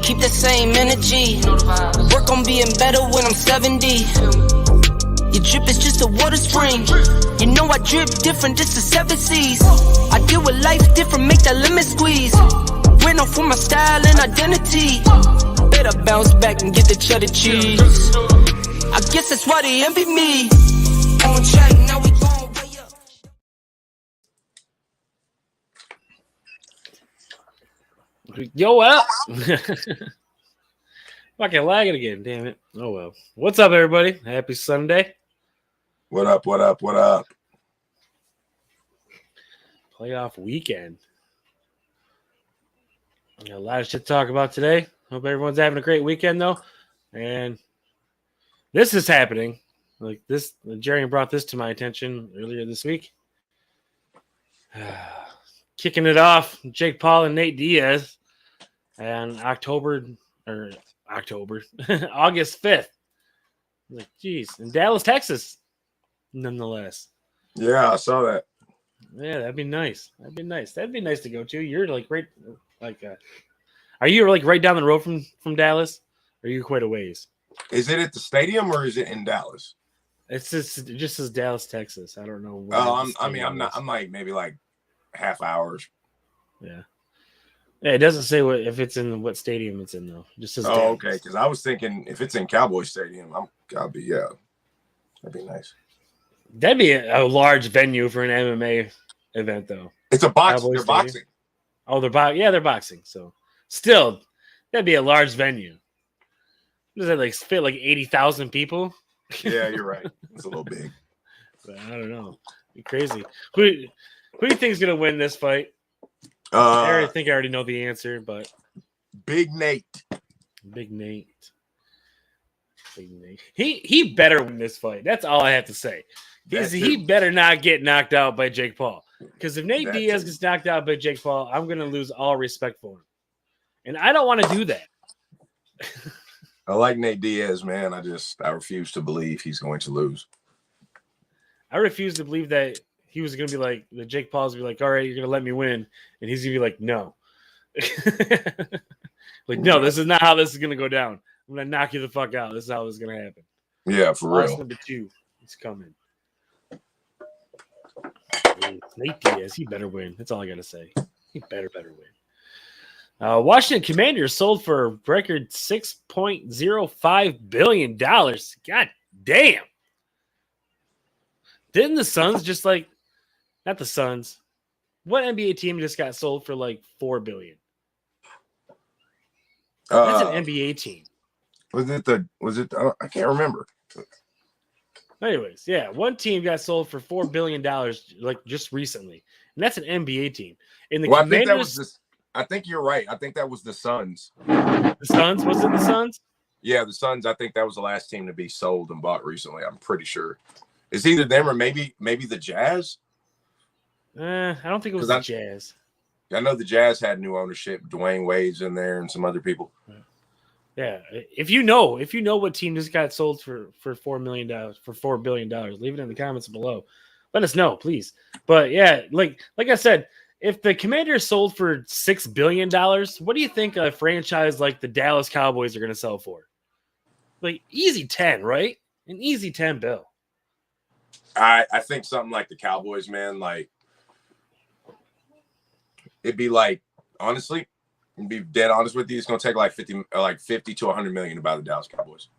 Keep the same energy. Work on being better when I'm 70. Your drip is just a water spring. You know I drip different, this is 7 seas. I deal with life different, make that lemon squeeze. Went off for my style and identity. Better bounce back and get the cheddar cheese. I guess that's why they envy me. On track, now we gon' way up. Yo, well. Fucking lagging again, damn it. Oh, well. What's up, everybody? Happy Sunday. What up, what up, what up? Playoff weekend. Got a lot of shit to talk about today. Hope everyone's having a great weekend, though. And this is happening. Like this, Jerry brought this to my attention earlier this week. Kicking it off, Jake Paul and Nate Diaz. And August 5th. Like, geez. In Dallas, Texas, nonetheless. Yeah, I saw that. Yeah, that'd be nice. That'd be nice to go to. You're like right, are you like right down the road from Dallas? Or are you quite a ways? Is it at the stadium or is it in Dallas? It just says Dallas, Texas. I don't know. I'm like maybe like half hours. Yeah. Yeah, it doesn't say if it's in what stadium it's in though. It just says. Dallas. Okay. Because I was thinking if it's in Cowboy Stadium, that'd be nice. That'd be a large venue for an MMA event though. It's a boxing. They're boxing. Oh, they're boxing. So still, that'd be a large venue. Does that like fit like 80,000 people? Yeah, you're right. It's a little big. But I don't know. Be crazy. Who do you think's gonna win this fight? I think I already know the answer, but Big Nate. Big Nate. He better win this fight. That's all I have to say. He better not get knocked out by Jake Paul. Because if Nate Diaz gets knocked out by Jake Paul, I'm gonna lose all respect for him. And I don't want to do that. I like Nate Diaz, man. I refuse to believe he's going to lose. I refuse to believe that he was going to be like, that Jake Paul's going to be like, all right, you're going to let me win. And he's going to be like, no. Like, no, this is not how this is going to go down. I'm going to knock you the fuck out. This is how this is going to happen. Yeah, for real. Number 2, he's coming. Nate Diaz, he better win. That's all I got to say. He better win. Washington Commanders sold for a record $6.05 billion. God damn. Didn't the Suns just like, not the Suns, what NBA team just got sold for like $4 billion? That's an NBA team. I can't remember. Anyways, yeah, one team got sold for $4 billion like just recently. And that's an NBA team. And the Commanders, I think you're right. I think that was the Suns. The Suns? Was it the Suns? Yeah, the Suns. I think that was the last team to be sold and bought recently. I'm pretty sure. It's either them or maybe the Jazz. I don't think it was the Jazz. I know the Jazz had new ownership. Dwayne Wade's in there and some other people. Yeah, if you know what team just got sold for $4 billion, leave it in the comments below. Let us know, please. But yeah, like I said, if the Commanders sold for $6 billion, what do you think a franchise like the Dallas Cowboys are going to sell for? Like easy 10, right? An easy 10 bill. I think something like the Cowboys, man, like it'd be like, honestly, to be dead honest with you, it's gonna take like 50 to 100 million to buy the Dallas Cowboys.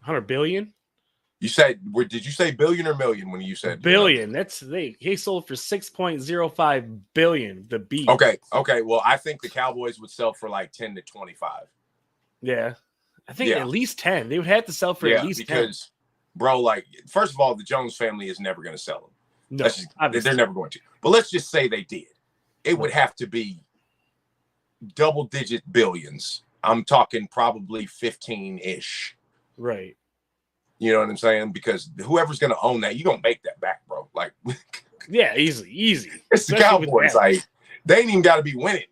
100 billion? You said, did you say billion or million when you said billion? He sold for 6.05 billion. The B. Okay. Well, I think the Cowboys would sell for like 10 to 25. Yeah, I think at least 10. They would have to sell for at least 10. Because, bro, like, first of all, the Jones family is never going to sell them. No, they're never going to. But let's just say they did. It would have to be double-digit billions. I'm talking probably 15-ish. Right. You know what I'm saying? Because whoever's going to own that, you're going to make that back, bro. Like, yeah, easy. It's the Cowboys. Like, they ain't even got to be winning.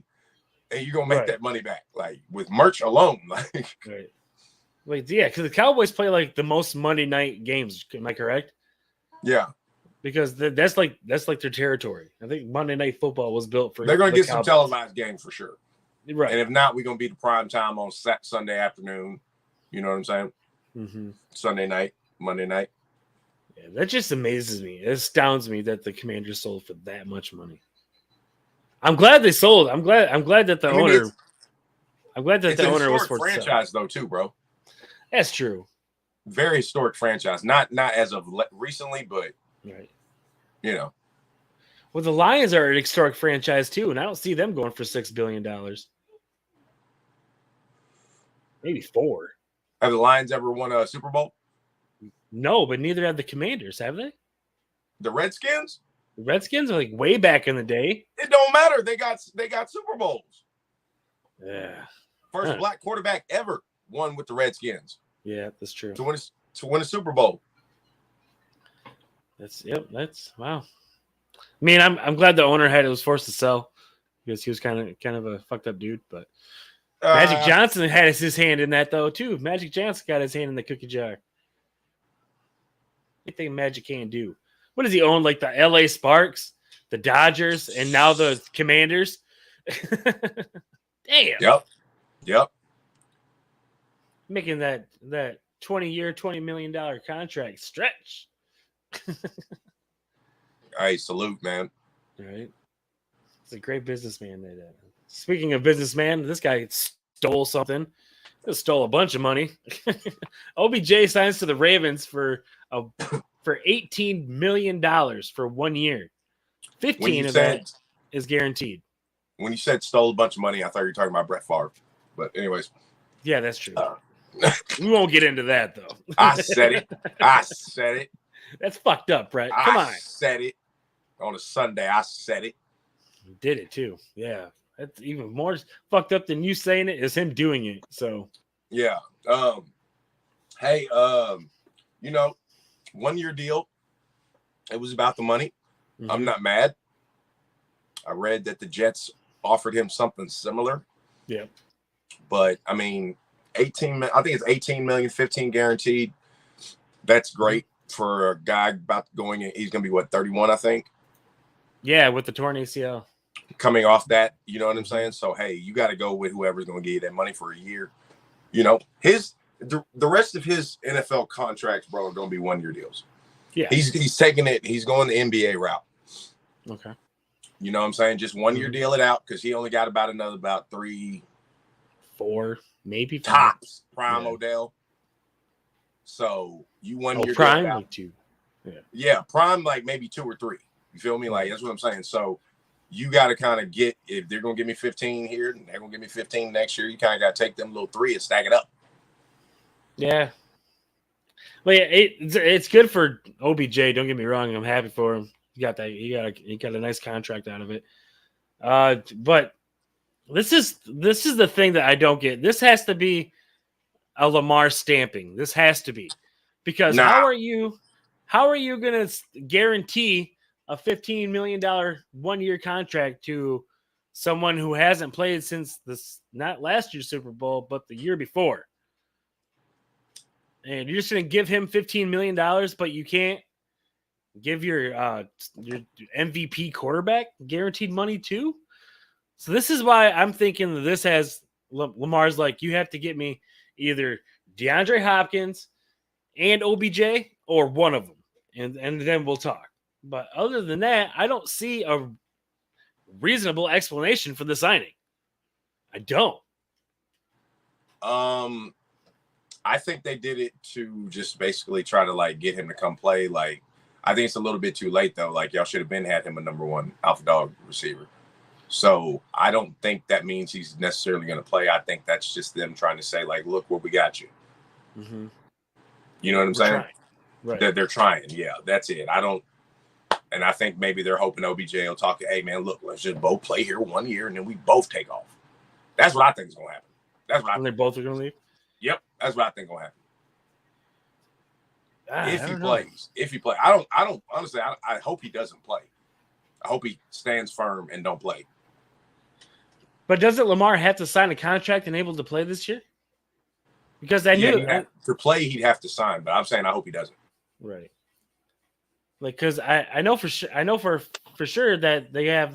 And you're going to make that money back. Like, with merch alone. Like, right. Wait, yeah, because the Cowboys play like the most Monday night games. Am I correct? Yeah. Because that's like their territory. I think Monday Night Football was built for. They're going to get Cowboys. some televised games for sure. Right. And if not, we're gonna be the prime time on Sunday afternoon. You know what I'm saying? Mm-hmm. Sunday night, Monday night. Yeah, that just amazes me. It astounds me that the Commanders sold for that much money. I'm glad they sold. I'm glad that the owner. I'm glad that the owner was for franchise though too, bro. That's true. Very historic franchise. Not as of recently, but right. You know. Well, the Lions are an historic franchise too, and I don't see them going for $6 billion. Maybe 4. Have the Lions ever won a Super Bowl? No, but neither have the Commanders, have they? The Redskins? The Redskins are like way back in the day. It don't matter. They got Super Bowls. Yeah. First black quarterback ever won with the Redskins. Yeah, that's true. To win a Super Bowl. That's wow. I mean, I'm glad the owner was forced to sell because he was kind of a fucked up dude, but Magic Johnson had his hand in that though too. Magic Johnson got his hand in the cookie jar. Anything Magic can do. What does he own? Like the LA Sparks, the Dodgers, and now the Commanders. Damn. Yep. Making that 20-year, $20 million contract stretch. Hey, salute, man. All right. He's a great businessman. Speaking of businessman, this guy stole something. He stole a bunch of money. OBJ signs to the Ravens for $18 million for 1 year. 15 of that is guaranteed. When you said stole a bunch of money, I thought you were talking about Brett Favre. But anyways. Yeah, that's true. We won't get into that, though. I said it. That's fucked up, Brett. Come on. I said it. On a Sunday, I said it. You did it, too. Yeah. That's even more fucked up than you saying it is him doing it. So. Yeah. Hey, 1 year deal. It was about the money. Mm-hmm. I'm not mad. I read that the Jets offered him something similar. Yeah. But I mean, I think it's 18 million, 15 guaranteed. That's great for a guy about going in. He's going to be 31, I think. Yeah, with the torn ACL. Coming off that, you know what I'm saying? So, hey, you got to go with whoever's going to give you that money for a year. You know, the rest of his NFL contracts, bro, are going to be 1 year deals. Yeah. He's taking it. He's going the NBA route. Okay. You know what I'm saying? Just 1 year deal it out because he only got about 3, 4, maybe 5. Tops. Prime Odell. So you 1 year prime deal like 2. Yeah, prime like maybe 2 or 3. You feel me? Like that's what I'm saying. So you got to kind of get, if they're going to give me 15 here and they're going to give me 15 next year, you kind of got to take them little 3 and stack it up. Yeah. Well, yeah, it's good for OBJ. Don't get me wrong. I'm happy for him. He got a nice contract out of it. But this is the thing that I don't get. This has to be a Lamar stamping. This has to be, because how are you going to guarantee a $15 million 1 year contract to someone who hasn't played since not last year's Super Bowl, but the year before? And you're just going to give him $15 million, but you can't give your MVP quarterback guaranteed money too? So this is why I'm thinking that this has Lamar's like, you have to get me either DeAndre Hopkins and OBJ or one of them, and then we'll talk. But other than that, I don't see a reasonable explanation for the signing. I don't. I think they did it to just basically try to like get him to come play. Like, I think it's a little bit too late though. Like, y'all should have had him a number 1 alpha dog receiver. So I don't think that means he's necessarily going to play. I think that's just them trying to say like, look what we got you. Mm-hmm. You know what I'm saying? Trying. Right. They're trying. Yeah, that's it. And I think maybe they're hoping OBJ will talk. Hey man, look, let's just both play here 1 year and then we both take off. That's what I think is going to happen. That's what I think. They're both are going to leave. Yep, that's what I think going to happen. If he plays, I don't honestly. I hope he doesn't play. I hope he stands firm and don't play. But doesn't Lamar have to sign a contract and able to play this year? Because I knew to play he'd have to sign, but I'm saying I hope he doesn't. Right. Like, because I know for sure. I know for sure that they have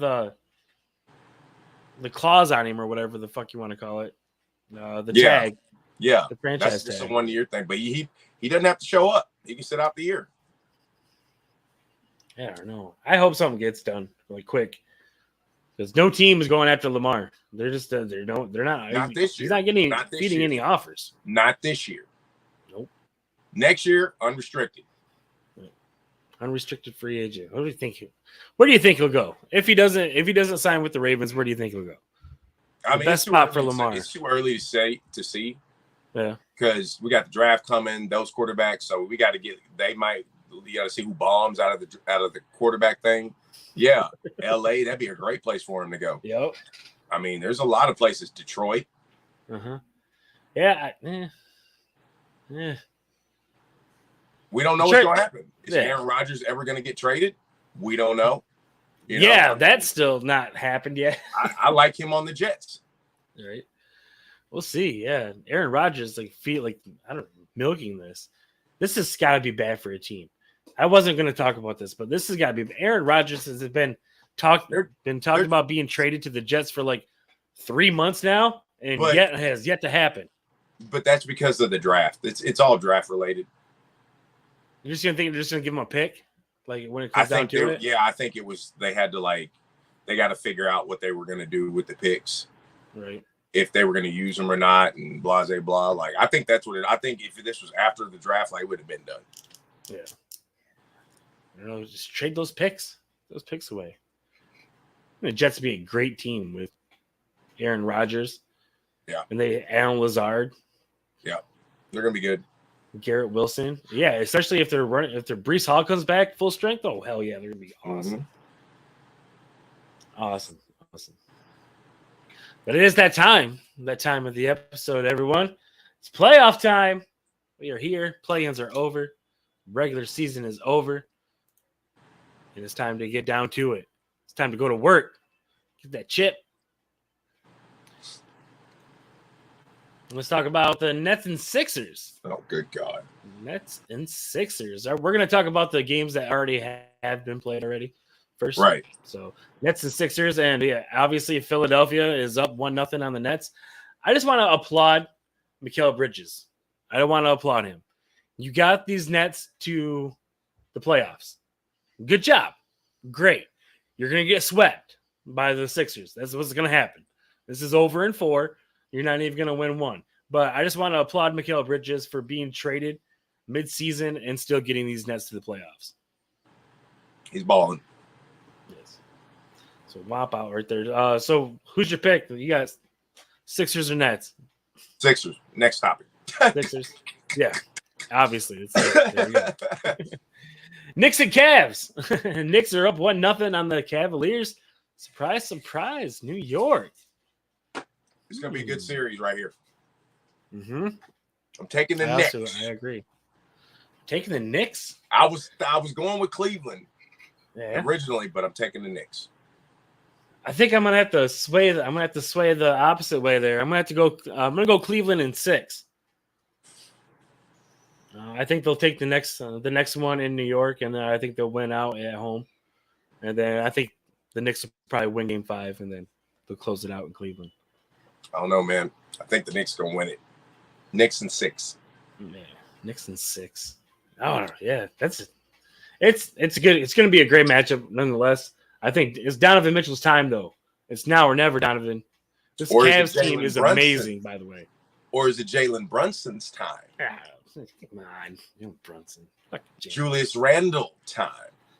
the clause on him or whatever the fuck you want to call it. The tag. Yeah. The franchise That's just tag. a 1 year thing. But he doesn't have to show up. He can sit out the year. Yeah, I don't know. I hope something gets done like quick. Because no team is going after Lamar. They're just they're not. Not this year. He's not getting Not this feeding year. any offers. Not this year. Nope. Next year, unrestricted. Unrestricted free agent. What do you think? Where do you think he'll go if he doesn't sign with the Ravens? Where do you think he'll go? I mean, best spot for Lamar. It's too early to see. Yeah. Because we got the draft coming, those quarterbacks. So we got to you got to see who bombs out of the quarterback thing. Yeah, LA, that'd be a great place for him to go. Yep. I mean, there's a lot of places. Detroit. Yeah. We don't know what's going to happen. Is Aaron Rodgers ever going to get traded? We don't know. That's still not happened yet. I like him on the Jets. Right. We'll see. Yeah. Aaron Rodgers feel like I don't know, milking this. This has got to be bad for a team. I wasn't going to talk about this, but this has got to be. Aaron Rodgers has been talking about being traded to the Jets for like 3 months now, and has yet to happen. But that's because of the draft. It's all draft related. You're just gonna give him a pick, like when it comes down to it. Yeah, I think it was. They had to they got to figure out what they were going to do with the picks, right? If they were going to use them or not, and blah blah blah. Like I think that's what it. I think if this was after the draft, it would have been done. Yeah. I don't know, just trade those picks away. The Jets would be a great team with Aaron Rodgers. Yeah. And Alan Lazard. Yeah. They're gonna be good. Garrett Wilson. Yeah, especially if Breece Hall comes back full strength. Oh hell yeah, they're gonna be awesome. Awesome. But it is that time of the episode, everyone. It's playoff time. We are here. Play-ins are over. Regular season is over. And it's time to get down to it. It's time to go to work. Get that chip. Let's talk about the Nets and Sixers. Oh, good God. Nets and Sixers. We're going to talk about the games that already have been played already first. Right. So Nets and Sixers. And yeah, obviously Philadelphia is up 1-0 on the Nets. I just want to applaud Mikal Bridges. I don't want to applaud him. You got these Nets to the playoffs. Good job. Great. You're going to get swept by the Sixers. That's what's going to happen. This is over in 4. You're not even going to win 1. But I just want to applaud Mikal Bridges for being traded mid-season and still getting these Nets to the playoffs. He's balling. Yes. So whop out right there. So who's your pick? You got Sixers or Nets? Sixers. Next topic. Sixers. Yeah. Obviously. There we go. Knicks and Cavs. Knicks are up 1-0 on the Cavaliers. Surprise, surprise. New York. It's going to be a good series right here. Mm-hmm. I'm taking the Knicks. I agree. Taking the Knicks? I was going with Cleveland originally, but I'm taking the Knicks. I think I'm gonna have to sway. I'm gonna have to sway the opposite way there. I'm gonna go Cleveland in 6. I think they'll take the next one in New York, and then I think they'll win out at home. And then I think the Knicks will probably win Game 5, and then they'll close it out in Cleveland. I don't know, man. I think the Knicks gonna win it. Knicks in 6. Man, Knicks in 6. Oh yeah, it's good. It's gonna be a great matchup nonetheless. I think it's Donovan Mitchell's time though. It's now or never, Donovan. This Cavs team is amazing, by the way. Or is it Jalen Brunson's time? Come on, Brunson. Julius Randle time.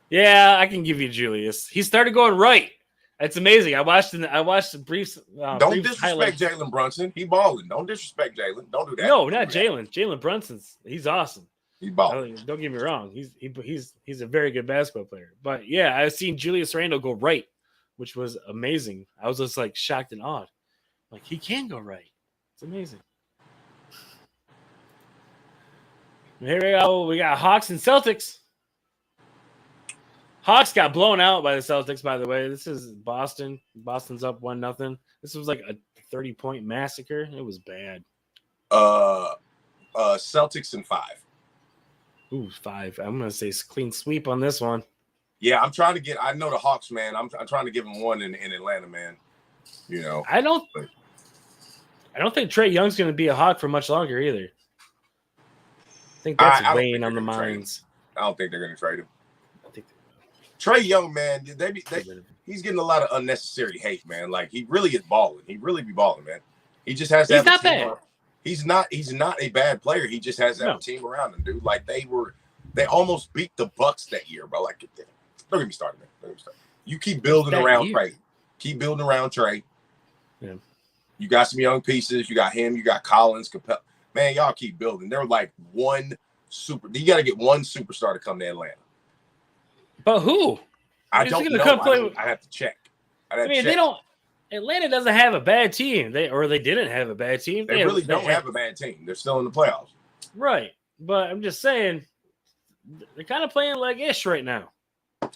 Yeah, I can give you Julius. He started going right. It's amazing. I watched the briefs. Don't disrespect Jalen Brunson. He balling. Don't disrespect Jalen. Don't do that. No, not Jalen. Jalen Brunson's awesome. He's balling. Don't get me wrong. He's a very good basketball player. But yeah, I've seen Julius Randle go right, which was amazing. I was just like shocked and awed. Like he can go right. It's amazing. Here we go. We got Hawks and Celtics. Hawks got blown out by the Celtics, by the way. This is Boston. Boston's up 1-0. This was like a 30-point massacre. It was bad. Celtics in 5. Ooh, 5. I'm going to say clean sweep on this one. Yeah, I'm trying to get – I know the Hawks, man. I'm trying to give them one in Atlanta, man. You know, I don't think Trae Young's going to be a Hawk for much longer either. I think that's weighing on the minds. I don't think they're going to trade him. Trae Young, man, he's getting a lot of unnecessary hate, man. Like, he really is balling. He really be balling, man. He just has to have a team around. He's not a bad player. He just has to have a team around him, dude. Like, they almost beat the Bucks that year, bro. Like, don't get me started, man. Don't get me started. You keep building around Trae. Keep building around Trae. Yeah. You got some young pieces. You got him. You got Collins. Capella. Man, y'all keep building. They're like one super. You got to get one superstar to come to Atlanta. But who? I don't know. I have to check. They don't. Atlanta doesn't have a bad team. They didn't have a bad team. They really don't have a bad team. They're still in the playoffs. Right. But I'm just saying, they're kind of playing like ish right now.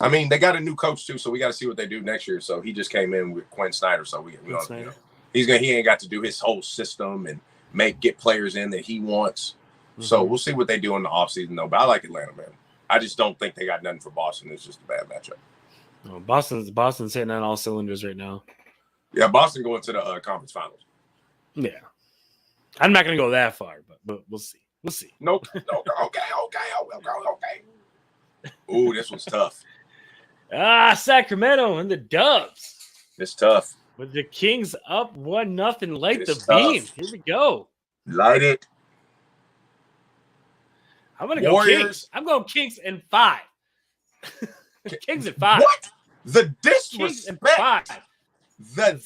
I mean, they got a new coach too, so we got to see what they do next year. So he just came in with Quinn Snyder, so we don't, you know, he ain't got to do his whole system and get players in that he wants. Mm-hmm. So we'll see what they do in the offseason though. But I like Atlanta, man. I just don't think they got nothing for Boston. It's just a bad matchup. Oh, Boston's hitting on all cylinders right now. Yeah, Boston going to the conference finals. Yeah, I'm not going to go that far, but we'll see. We'll see. Nope. Okay. Ooh, this one's tough. Sacramento and the Dubs. It's tough. With the Kings up 1-0, light the tough. beam. Here we go. Light it. I'm going to go Kings. I'm going Kings in 5. Kings in 5. What? The disrespect. The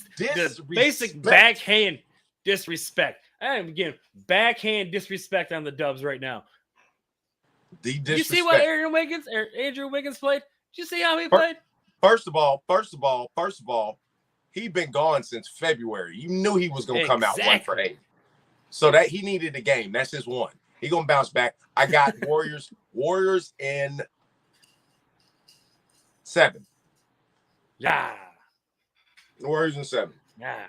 basic backhand disrespect. I am getting backhand disrespect on the Dubs right now. Did you see what Andrew Wiggins played? Did you see how he played? First of all, he'd been gone since February. You knew he was going to come out 1 for 8. So that he needed a game. That's his one. He going to bounce back. I got Warriors in 7. Yeah. Warriors in 7. Yeah.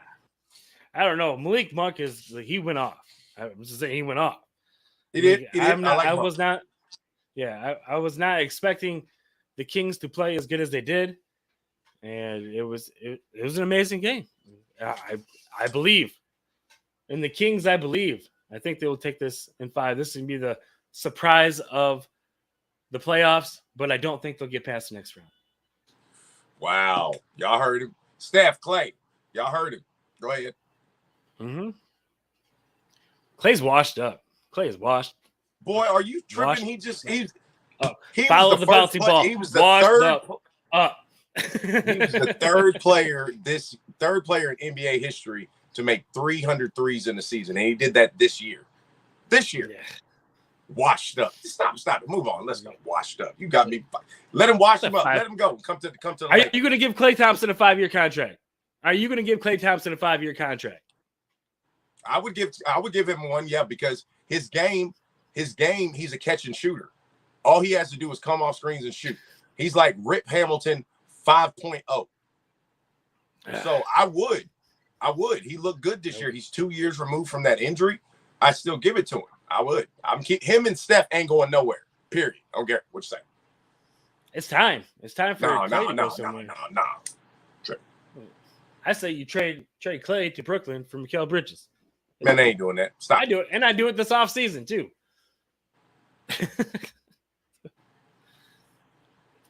I don't know. Malik Monk he went off. I'm just saying he went off. He did. I was not expecting the Kings to play as good as they did. And it was an amazing game. I believe in the Kings. I believe. I think they will take this in 5. This is going to be the surprise of the playoffs, but I don't think they'll get past the next round. Wow. Y'all heard him. Steph, Clay. Y'all heard him. Go ahead. Mm-hmm. Clay's washed up. Clay is washed. Boy, are you tripping? Washed. He foul the bouncy ball. He was the washed up. He was the third player in NBA history to make 300 threes in the season, and he did that this year. Yeah. Washed up. Stop it. Move on. Let's go. Washed up. You got me. Let him wash him up. Let him go. Come to the Are you going to give Klay Thompson a 5-year contract? Are you going to give Klay Thompson a 5-year contract? I would give him one, yeah, because his game, he's a catch and shooter. All he has to do is come off screens and shoot. He's like Rip Hamilton 5.0. So I would. He looked good this year. He's 2 years removed from that injury. I still give it to him. I would. Him and Steph ain't going nowhere. Period. I don't care what you say. It's time. It's time for Klay to go somewhere. No. I say you trade Klay to Brooklyn for Mikal Bridges. Man, they ain't doing that. Stop. I do it, and I do it this offseason too.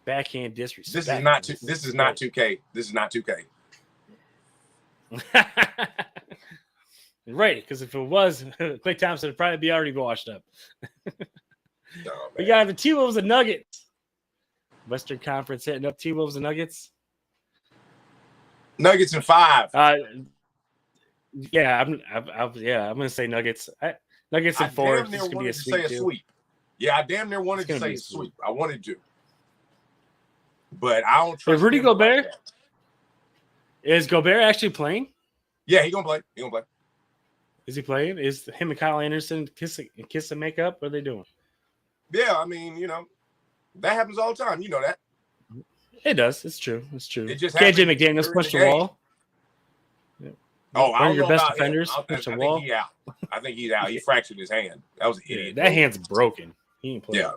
Backhand disrespect. This is not 2K. This is not 2K. Right, because if it was, Klay Thompson would probably be already washed up. We got the T-Wolves and Nuggets. Western Conference hitting up T-Wolves and Nuggets. Nuggets in 5. Yeah, I'm gonna say Nuggets. Nuggets in 4. This could be a sweep. Yeah, I damn near wanted to say a sweep. I wanted to, but I don't trust. Rudy Gobert. Like is Gobert actually playing? Yeah, he gonna play. Is he playing? Is him and Kyle Anderson kiss and make up? What are they doing? Yeah, I mean, that happens all the time. You know that. It does. It's true. It just KJ McDaniels pushed the wall. Oh, one of your best defenders pushed the wall. I think he's out. He fractured his hand. That was an idiot. That hand's broken. He ain't playing. Yeah,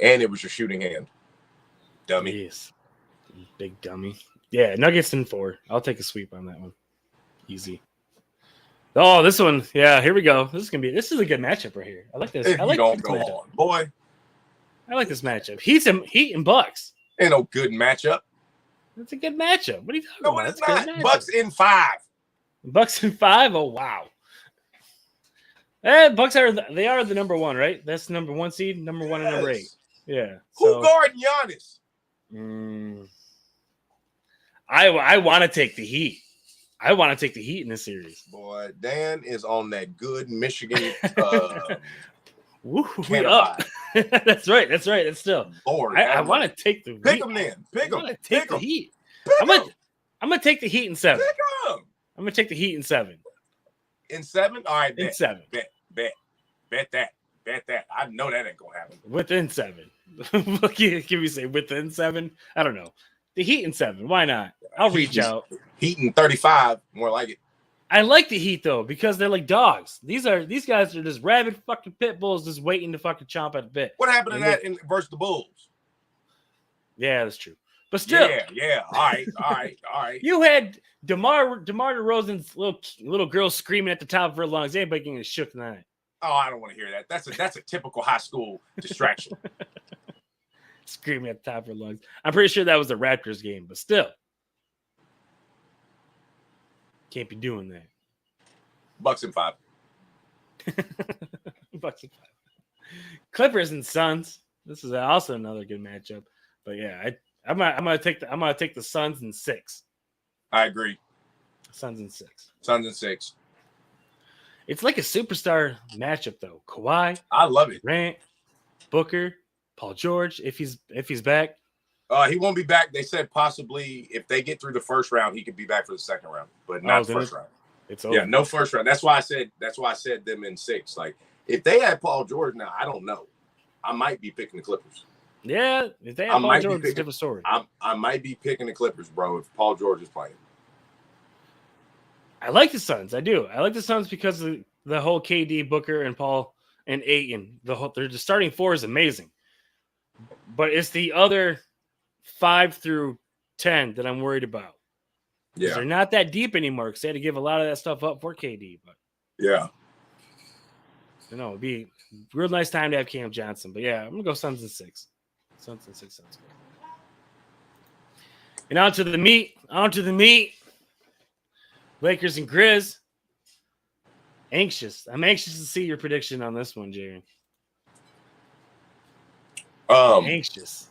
and it was your shooting hand, dummy. Yes, big dummy. Yeah, Nuggets in 4. I'll take a sweep on that one. Easy. Oh, this one. Yeah, here we go. This is a good matchup right here. I like this. If I like you don't this go matchup. on, boy. I like this matchup. Heat and Bucks. Ain't no good matchup. That's a good matchup. What are you talking No, about? it's not. Bucks in 5. Bucks in 5. Oh wow. Bucks are the number 1, right? That's the number 1 seed, number 1 and number 8. Yeah. Who guarding Giannis? I want to take the Heat. I want to take the Heat in this series. Boy, Dan is on that good Michigan. Woo, we up. That's right. It's still. Lord, I want to take the pick them then. Pick them. Take the Heat. I'm gonna take the Heat in 7. Pick them. I'm gonna take the Heat in 7. In 7? All right, in 7. Bet that. I know that ain't gonna happen. Within 7. Can we say within 7? I don't know. The Heat in 7. Why not? I'll reach out. Heat in 35. More like it. I like the Heat though because they're like dogs. These guys are just rabid fucking pit bulls just waiting to fucking chomp at the bit. What happened to that versus the Bulls? Yeah, that's true. But still, yeah. All right. You had DeMar DeRozan's little girl screaming at the top of her lungs. Anybody getting shook tonight? Oh, I don't want to hear that. That's a typical high school distraction. Screaming at the top of her lungs. I'm pretty sure that was the Raptors game, but still. Can't be doing that. Bucks in 5. Bucks in 5. Clippers and Suns. This is also another good matchup. But yeah, I'm gonna take the Suns in 6. I agree. Suns in 6. Suns in 6. It's like a superstar matchup though. Kawhi. I love it. Durant, Booker, Paul George. If he's back. He won't be back. They said possibly if they get through the first round, he could be back for the second round, but not the first round. It's over. Yeah, no first round. That's why I said them in 6. Like if they had Paul George now, I don't know. I might be picking the Clippers. Yeah, if they have Paul George, it's a different story. I might be picking the Clippers, bro, if Paul George is playing. I like the Suns. I do. I like the Suns because of the whole KD, Booker, and Paul and Ayton. Their starting 4 is amazing. But it's the other 5 through 10 that I'm worried about. Yeah. They're not that deep anymore because they had to give a lot of that stuff up for KD. But yeah. It'd be a real nice time to have Cam Johnson. But yeah, I'm going to go Suns in 6. Suns in 6 sounds good. And on to the meat. Lakers and Grizz. I'm anxious to see your prediction on this one, Jaron. Anxious.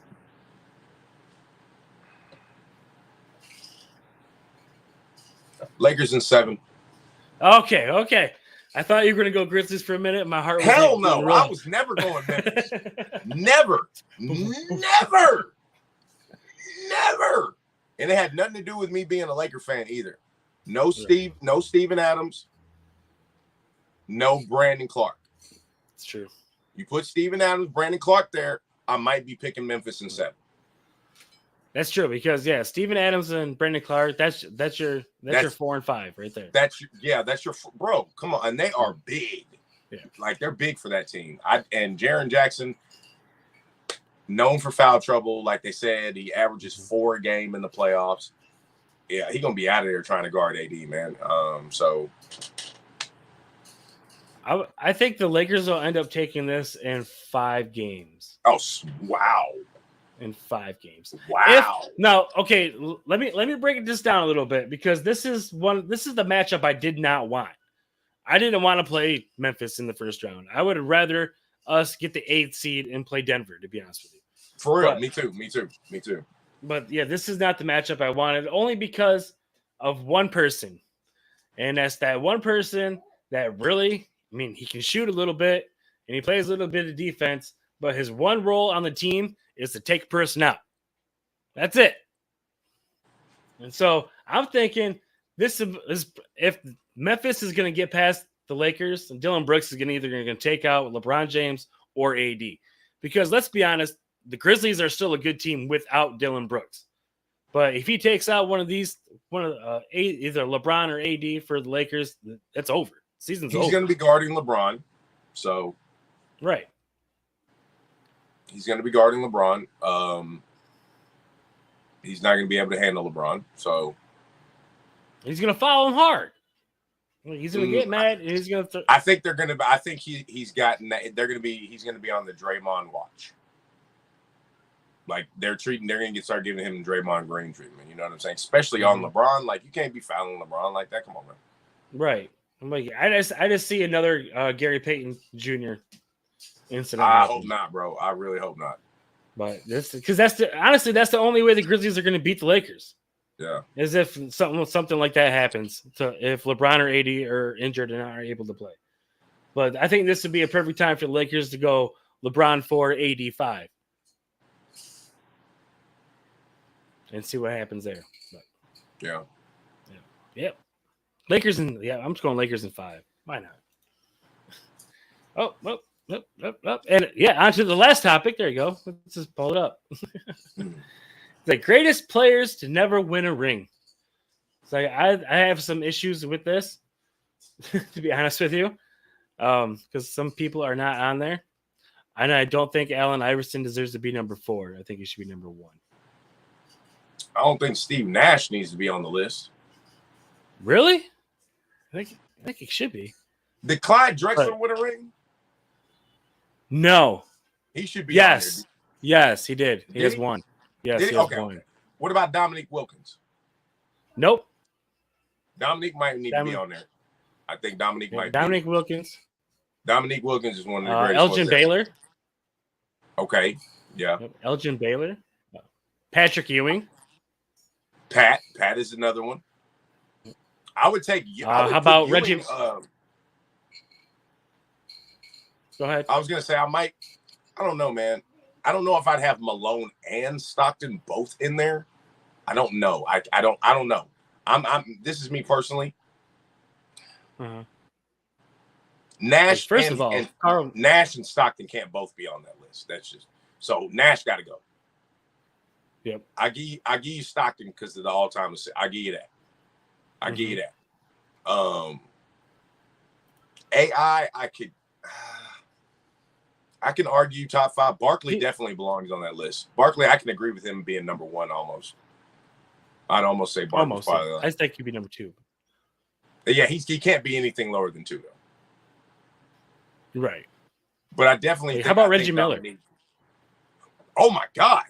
Lakers in 7. Okay. I thought you were going to go Grizzlies for a minute. My heart was hell no. I was never going Memphis. Never. And it had nothing to do with me being a Laker fan either. No Steven Adams. No Brandon Clark. It's true. You put Steven Adams, Brandon Clark there, I might be picking Memphis in 7. That's true because Steven Adams and Brandon Clark. That's your 4 and 5 right there. That's your bro. Come on, and they are big. Yeah, like they're big for that team. And Jaren Jackson, known for foul trouble, like they said, he averages 4 a game in the playoffs. Yeah, he's gonna be out of there trying to guard AD, man. So I think the Lakers will end up taking this in 5 games. Oh wow. In 5 games. Wow. Okay, let me break this down a little bit because this is the matchup I did not want. I didn't want to play Memphis in the first round. I would rather us get the 8th seed and play Denver, to be honest with you. For real, me too. But yeah, this is not the matchup I wanted, only because of one person. And that's that one person that really, he can shoot a little bit and he plays a little bit of defense, but his one role on the team is to take a person out. That's it. And so I'm thinking this is if Memphis is going to get past the Lakers, and Dylan Brooks is either going to take out LeBron James or AD. Because let's be honest, the Grizzlies are still a good team without Dylan Brooks. But if he takes out either LeBron or AD for the Lakers, that's over. Season's over. He's going to be guarding LeBron. So right. He's going to be guarding LeBron. He's not going to be able to handle LeBron. So he's going to follow him hard. He's going to get mad, and he's going to. I think they're going to. I think he's gotten. They're going to be. He's going to be on the Draymond watch. Like they're going to start giving him Draymond Green treatment. You know what I'm saying? Especially on LeBron. Like you can't be fouling LeBron like that. Come on, man. Right. I'm like, I just see another Gary Payton Jr. incident. I hope not, bro. I really hope not. But because that's the only way the Grizzlies are going to beat the Lakers. Yeah. As if something like that happens. If LeBron or AD are injured and aren't able to play. But I think this would be a perfect time for the Lakers to go LeBron 4, AD 5. And see what happens there. But, yeah. Yep. Lakers I'm just going Lakers in 5. Why not? And on to the last topic. There you go. Let's just pull it up. The greatest players to never win a ring. So I have some issues with this, to be honest with you, because some people are not on there, and I don't think Allen Iverson deserves to be number 4. I think he should be number 1. I don't think Steve Nash needs to be on the list. Really? I think he should be. Did Clyde Drexler win a ring? No. He should be. Yes. On there. Yes, he did. He has one. Yes, he has one. What about Dominique Wilkins? Nope. Dominique might need to be on there. I think Dominique might. Dominique Wilkins. Dominique Wilkins is one of the greatest. Elgin Baylor. Okay. Yeah. Elgin Baylor. Patrick Ewing. Pat is another one. I would take. How about Reggie? Go ahead. I was gonna say I don't know, man. I don't know if I'd have Malone and Stockton both in there. I don't know. I don't know. This is me personally. Uh-huh. Nash. First of all, Nash and Stockton can't both be on that list. That's just so Nash got to go. Yep. I give you Stockton because of the all-time. I give you that. I give you that. AI, I can argue top 5. Barkley definitely belongs on that list. Barkley, I can agree with him being number 1 almost. I'd almost say Barkley. I think he'd be number 2. Yeah, he can't be anything lower than 2 though. Right. But I definitely. How about Reggie Miller? Oh my God.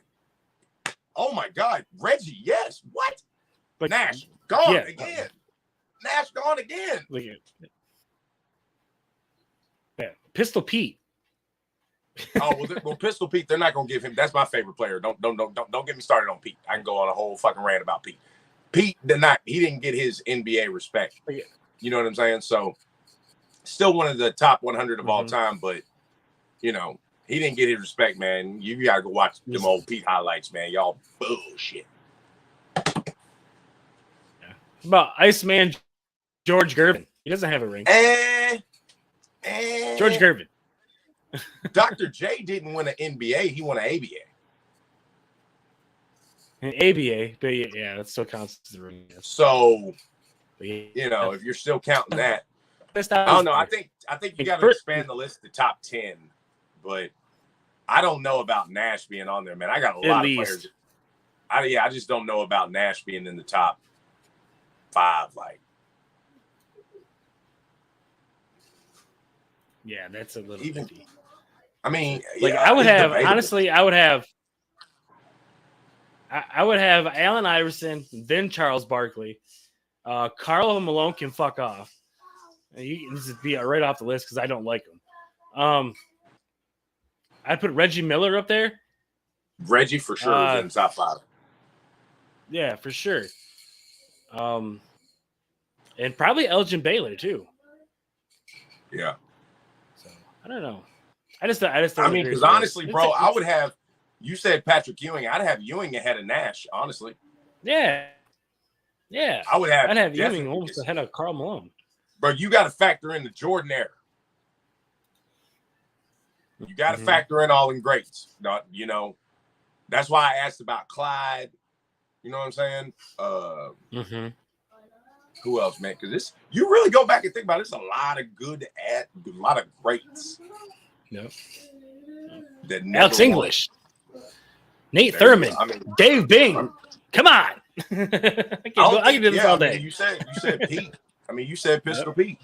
Reggie, yes. What? But Nash gone again. Nash gone again. Look at it. Yeah. Pistol Pete. Well, Pistol Pete, they're not gonna give him. That's my favorite player. Don't get me started on Pete. I can go on a whole fucking rant about Pete. Pete he didn't get his NBA respect. You know what I'm saying? So, still one of the top 100 of all time, but he didn't get his respect, man. You gotta go watch them old Pete highlights, man. Y'all bullshit. Yeah. About Iceman George Gervin. He doesn't have a ring. George Gervin. Dr. J didn't win an NBA. He won an ABA. An ABA, but yeah, that still counts as a ring. So, if you're still counting that, I don't know. I think you got to expand the list to top 10, but I don't know about Nash being on there, man. I got a lot of players. I just don't know about Nash being in the top 5. Like, yeah, that's a little iffy. I mean, I would have honestly. I would have Allen Iverson, then Charles Barkley. Karl Malone can fuck off. You can just be right off the list because I don't like him. I'd put Reggie Miller up there. Reggie for sure is in top 5. Yeah, for sure. And probably Elgin Baylor too. Yeah. So I don't know. I just. I mean, because honestly, bro, I would have. You said Patrick Ewing. I'd have Ewing ahead of Nash. Honestly. Yeah. Yeah. I'd have Ewing almost ahead of Karl Malone. Bro, you got to factor in the Jordan era. You got to factor in all in greats. That's why I asked about Clyde. You know what I'm saying? Who else, man? Because you really go back and think about it, it's a lot of a lot of greats. Yep. That Alex English, Nate Thurman, Dave Bing, Come on. I can do this all day. I mean, you said Pete. I mean, you said Pistol Pete.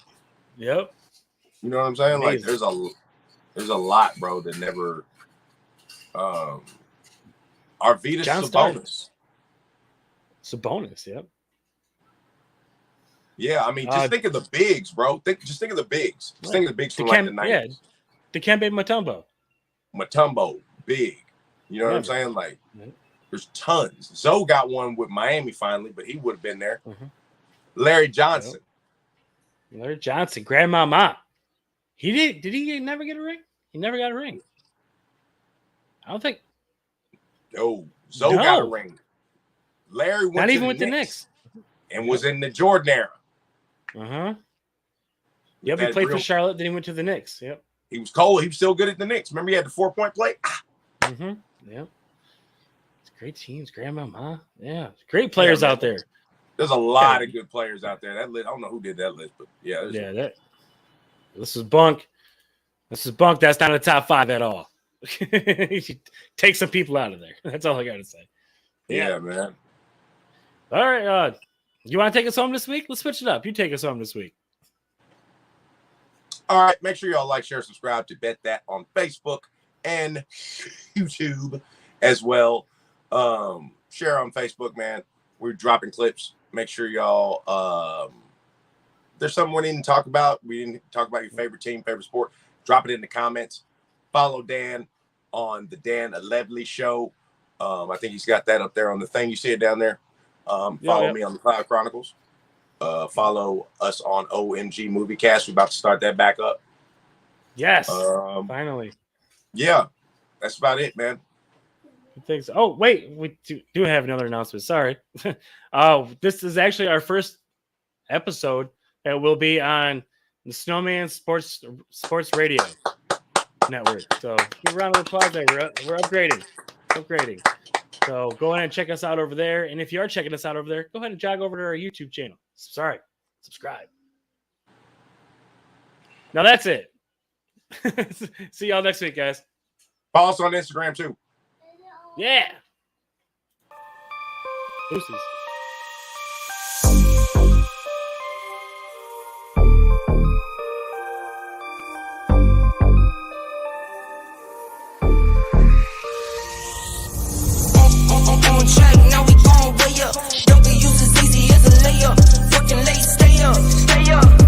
Yep. You know what I'm saying? Amazing. Like there's a lot, bro, that never Arvydas Sabonis. Sabonis, yep. Yeah, I mean, just think of the bigs, bro. Just think of the bigs. Just think of the bigs from like the 90s. Yeah, Dikembe Mutombo, big. You know what I'm saying? Like, there's tons. Zoe got one with Miami finally, but he would have been there. Mm-hmm. Larry Johnson. Yep. Larry Johnson, grandmama. Did he never get a ring? He never got a ring. I don't think. No, Zoe got a ring. Larry went not to even the with Knicks the Knicks. And was in the Jordan era. Uh-huh. Yep, he played for Charlotte, then he went to the Knicks. Yep. He was cold. He was still good at the Knicks. Remember he had the 4-point play? Mm-hmm. Yep. It's great teams, grandmama. Yeah. Great players out there. There's a lot of good players out there. That list, I don't know who did that list, but yeah. This is bunk. That's not a top 5 at all. Take some people out of there. That's all I got to say. Yeah, man. All right. You want to take us home this week? Let's switch it up. You take us home this week. All right. Make sure y'all like, share, subscribe to Bet That on Facebook and YouTube as well. Share on Facebook, man. We're dropping clips. Make sure y'all there's something we didn't talk about. We didn't talk about your favorite team, favorite sport. Drop it in the comments. Follow Dan on the Dan Alevely Show. I think he's got that up there on the thing. You see it down there. Follow me on the Cloud Chronicles. Follow us on OMG Movie Cast. We're about to start that back up. Yes. Finally. Yeah. That's about it, man. Thanks. Oh, wait. We do have another announcement. Sorry. This is actually our first episode that will be on the Snowman Sports Radio Network. So give a round of applause there. We're upgrading. So go ahead and check us out over there. And if you are checking us out over there, go ahead and jog over to our YouTube channel. Subscribe. Now that's it. See y'all next week, guys. Follow us on Instagram too. Yeah. Deuces. On track, now we going way up. W's as easy as a layup. Working late, stay up.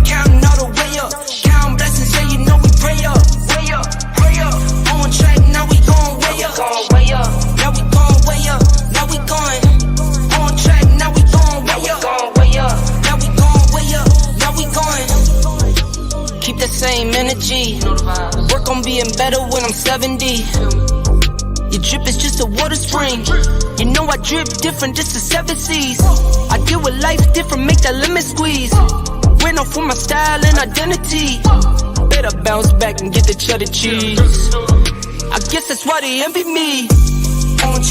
Counting all the way up. Counting blessings, yeah, you know we pray up. Way up. On track, now we going way up. Now we going way up. Now we going. On track, now we going way up. Now we going way up. Now we going. Keep that same energy. Work on being better when I'm 70. Your drip is just a water spring. You know I drip different, just the 7 C's. I deal with life different, make that lemon squeeze. Went off with my style and identity. Better bounce back and get the cheddar cheese. I guess that's why they envy me. On